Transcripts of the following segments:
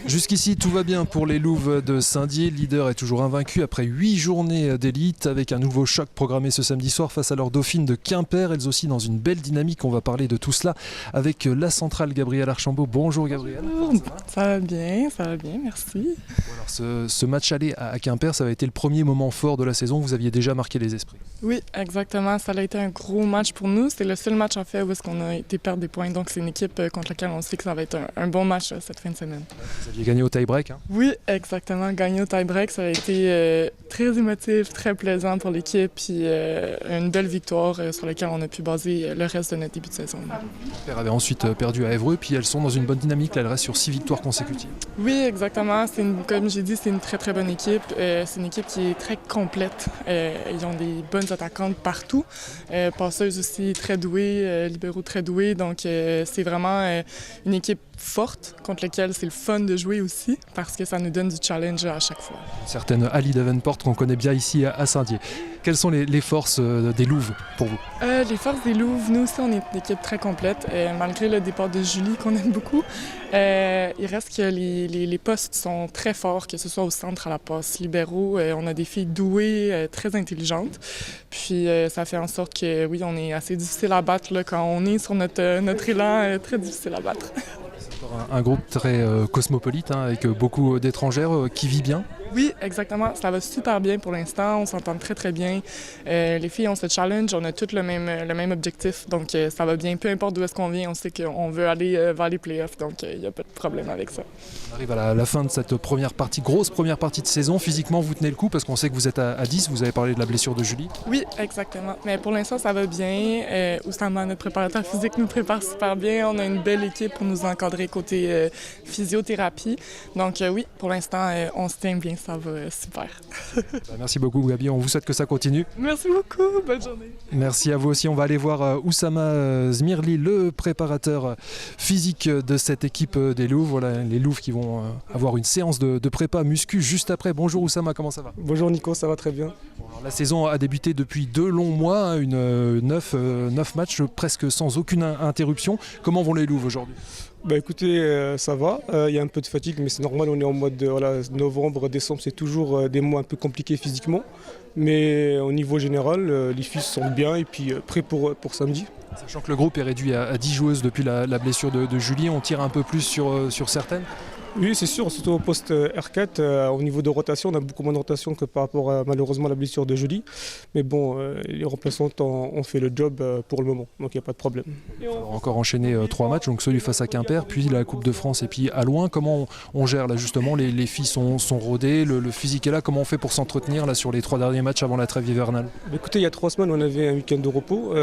Jusqu'ici, tout va bien pour les Louves de Saint-Dié. Leader est toujours invaincu après 8 journées d'élite avec un nouveau choc programmé ce samedi soir face à leur dauphine de Quimper. Elles aussi dans une belle dynamique. On va parler de tout cela avec la centrale Gabrielle Archambault. Bonjour Gabrielle. Ça va bien, merci. Alors, ce match aller à Quimper, ça a été le premier moment fort de la saison. Vous aviez déjà marqué les esprits. Oui, exactement. Ça a été un gros match pour nous. C'est le seul match en fait où est-ce qu'on a été perdre des points. Donc c'est une équipe contre laquelle on sait que ça va être un bon match cette fin de semaine. Vous aviez gagné au tie-break, hein? Oui, exactement. Gagner au tie-break, ça a été très émotif, très plaisant pour l'équipe. Puis une belle victoire sur laquelle on a pu baser le reste de notre début de saison. Quimper avait ensuite perdu à Évreux. Puis elles sont dans une bonne dynamique. Là, elles restent sur 6 victoires consécutives. Oui, exactement. Comme j'ai dit, c'est une très, très bonne équipe. C'est une équipe qui est très complète. Ils ont des bonnes attaquantes partout. Passeuses aussi très douées, libéraux très doués. Donc, c'est vraiment une équipe forte contre laquelle c'est le fun de jouer aussi parce que ça nous donne du challenge à chaque fois. Certaine Ali Davenport qu'on connaît bien ici à Saint-Dié. Quelles sont les forces des Louves pour vous? Les forces des Louves, nous aussi on est une équipe très complète. Malgré le départ de Julie qu'on aime beaucoup, il reste que les postes sont très forts, que ce soit au centre, à la passe, libéraux. On a des filles douées, très intelligentes. Puis ça fait en sorte que oui, on est assez difficile à battre là, quand on est sur notre élan, très difficile à battre. Un groupe très cosmopolite, hein, avec beaucoup d'étrangères qui vit bien. Oui, exactement. Ça va super bien pour l'instant. On s'entend très, très bien. Les filles, on se challenge. On a tous le même objectif. Donc, ça va bien. Peu importe d'où est-ce qu'on vient, on sait qu'on veut aller vers les playoffs. Donc, il n'y a pas de problème avec ça. On arrive à la fin de cette grosse première partie de saison. Physiquement, vous tenez le coup parce qu'on sait que vous êtes à 10. Vous avez parlé de la blessure de Julie. Oui, exactement. Mais pour l'instant, ça va bien. Oussama, notre préparateur physique, nous prépare super bien. On a une belle équipe pour nous encadrer côté physiothérapie. Donc, oui, pour l'instant, on se tient bien. Ça va super. Merci beaucoup Gabi, on vous souhaite que ça continue. Merci beaucoup, bonne journée. Merci à vous aussi, on va aller voir Oussama Zmirli, le préparateur physique de cette équipe des Louves. Voilà, les Louves qui vont avoir une séance de prépa muscu juste après. Bonjour Oussama, comment ça va? Bonjour Nico, ça va très bien. Alors, la saison a débuté depuis 2 longs mois, 9 matchs presque sans aucune interruption. Comment vont les Louves aujourd'hui? Écoutez, ça va, il y a un peu de fatigue mais c'est normal, on est en mode novembre, décembre, c'est toujours des mois un peu compliqués physiquement. Mais au niveau général, les filles se sentent bien et puis prêts pour samedi. Sachant que le groupe est réduit à 10 joueuses depuis la blessure de Julie, on tire un peu plus sur certaines? Oui, c'est sûr, surtout au poste R4, au niveau de rotation, on a beaucoup moins de rotation que par rapport à malheureusement la blessure de Julie. Mais bon, les remplaçantes ont fait le job pour le moment, donc il n'y a pas de problème. Il va encore enchaîner 3 matchs, donc celui face à Quimper, puis la Coupe de France et puis à Loin. Comment on gère là justement? Les filles sont rodées, le physique est là. Comment on fait pour s'entretenir là sur les 3 derniers matchs avant la trêve hivernale? Écoutez, il y a 3 semaines, on avait un week-end de repos.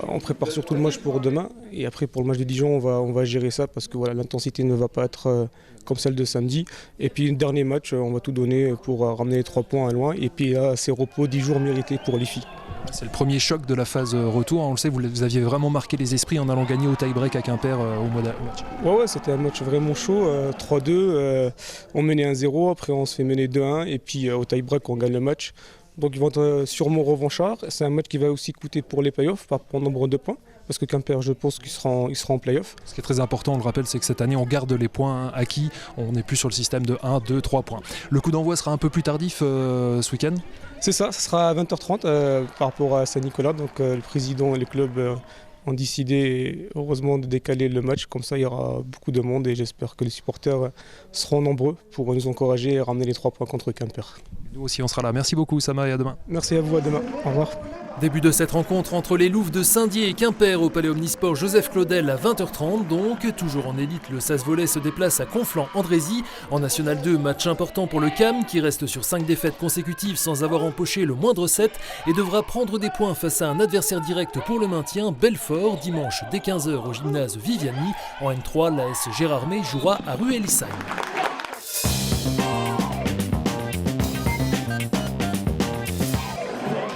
On prépare surtout le match pour demain. Et après, pour le match de Dijon, on va gérer ça parce que voilà, l'intensité ne va pas être comme celle de samedi. Et puis, le dernier match, on va tout donner pour ramener les 3 points à Loin. Et puis là, c'est repos, 10 jours mérités pour les filles. C'est le premier choc de la phase retour. On le sait, vous aviez vraiment marqué les esprits en allant gagner au tie-break à Quimper au mois de match. Ouais, c'était un match vraiment chaud. 3-2, on menait 1-0, après on se fait mener 2-1. Et puis au tie-break, on gagne le match. Donc ils vont être sûrement revanchards. C'est un match qui va aussi coûter pour les playoffs, par nombre de points. Parce que Quimper, je pense qu'il sera en play-off. Ce qui est très important, on le rappelle, c'est que cette année, on garde les points acquis. On n'est plus sur le système de 1, 2, 3 points. Le coup d'envoi sera un peu plus tardif ce week-end? C'est ça sera à 20h30 par rapport à Saint-Nicolas. Donc le président et les clubs ont décidé, heureusement, de décaler le match. Comme ça, il y aura beaucoup de monde et j'espère que les supporters seront nombreux pour nous encourager et ramener les 3 points contre Quimper. Nous aussi, on sera là. Merci beaucoup, Oussama, et à demain. Merci à vous, à demain. Au revoir. Début de cette rencontre entre les Louves de Saint-Dié et Quimper au Palais Omnisport Joseph Claudel à 20h30. Donc, toujours en élite, le SAS Volley se déplace à Conflans-Andrézy. En National 2, match important pour le CAM qui reste sur 5 défaites consécutives sans avoir empoché le moindre set et devra prendre des points face à un adversaire direct pour le maintien, Belfort, dimanche dès 15h au gymnase Viviani. En N3, l'AS Gérardmer jouera à Ruelisheim.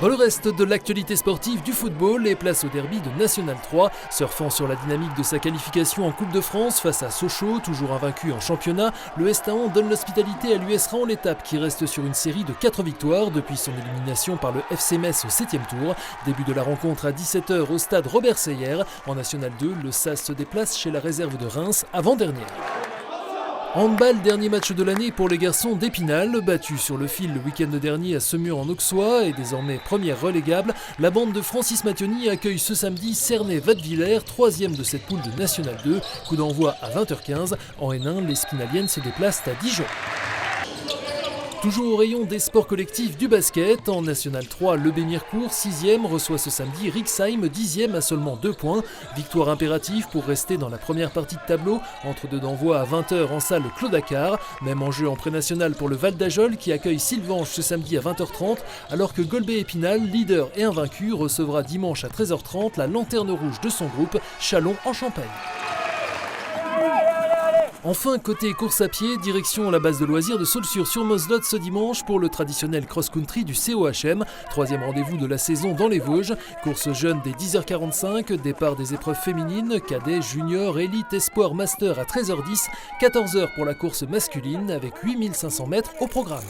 Dans le reste de l'actualité sportive du football, et place au derby de National 3, surfant sur la dynamique de sa qualification en Coupe de France face à Sochaux, toujours invaincu en championnat, le Estaon donne l'hospitalité à l'US Raon l'étape qui reste sur une série de 4 victoires depuis son élimination par le FC Metz au 7e tour. Début de la rencontre à 17h au stade Robert Seyer. En National 2, le SAS se déplace chez la réserve de Reims avant-dernière. Handball, dernier match de l'année pour les garçons d'Épinal. Battu sur le fil le week-end dernier à Semur en Auxois et désormais première relégable, la bande de Francis Mattioni accueille ce samedi Cernay-Wattevillers, troisième de cette poule de National 2. Coup d'envoi à 20h15. En N1, les Spinaliennes se déplacent à Dijon. Toujours au rayon des sports collectifs du basket, en National 3, le Bémircourt, 6e, reçoit ce samedi Rixheim, 10e à seulement 2 points. Victoire impérative pour rester dans la première partie de tableau, entre deux d'envoi à 20h en salle Claude Accard. Même enjeu en pré-national pour le Val d'Ajol qui accueille Sylvange ce samedi à 20h30, alors que Golbet-Épinal, leader et invaincu, recevra dimanche à 13h30 la lanterne rouge de son groupe, Châlons en Champagne. Enfin, côté course à pied, direction la base de loisirs de Saulxures-sur-Moselotte ce dimanche pour le traditionnel cross-country du COHM. Troisième rendez-vous de la saison dans les Vosges. Course jeune dès 10h45, départ des épreuves féminines, cadets, juniors, élite, espoir, master à 13h10, 14h pour la course masculine avec 8500 mètres au programme.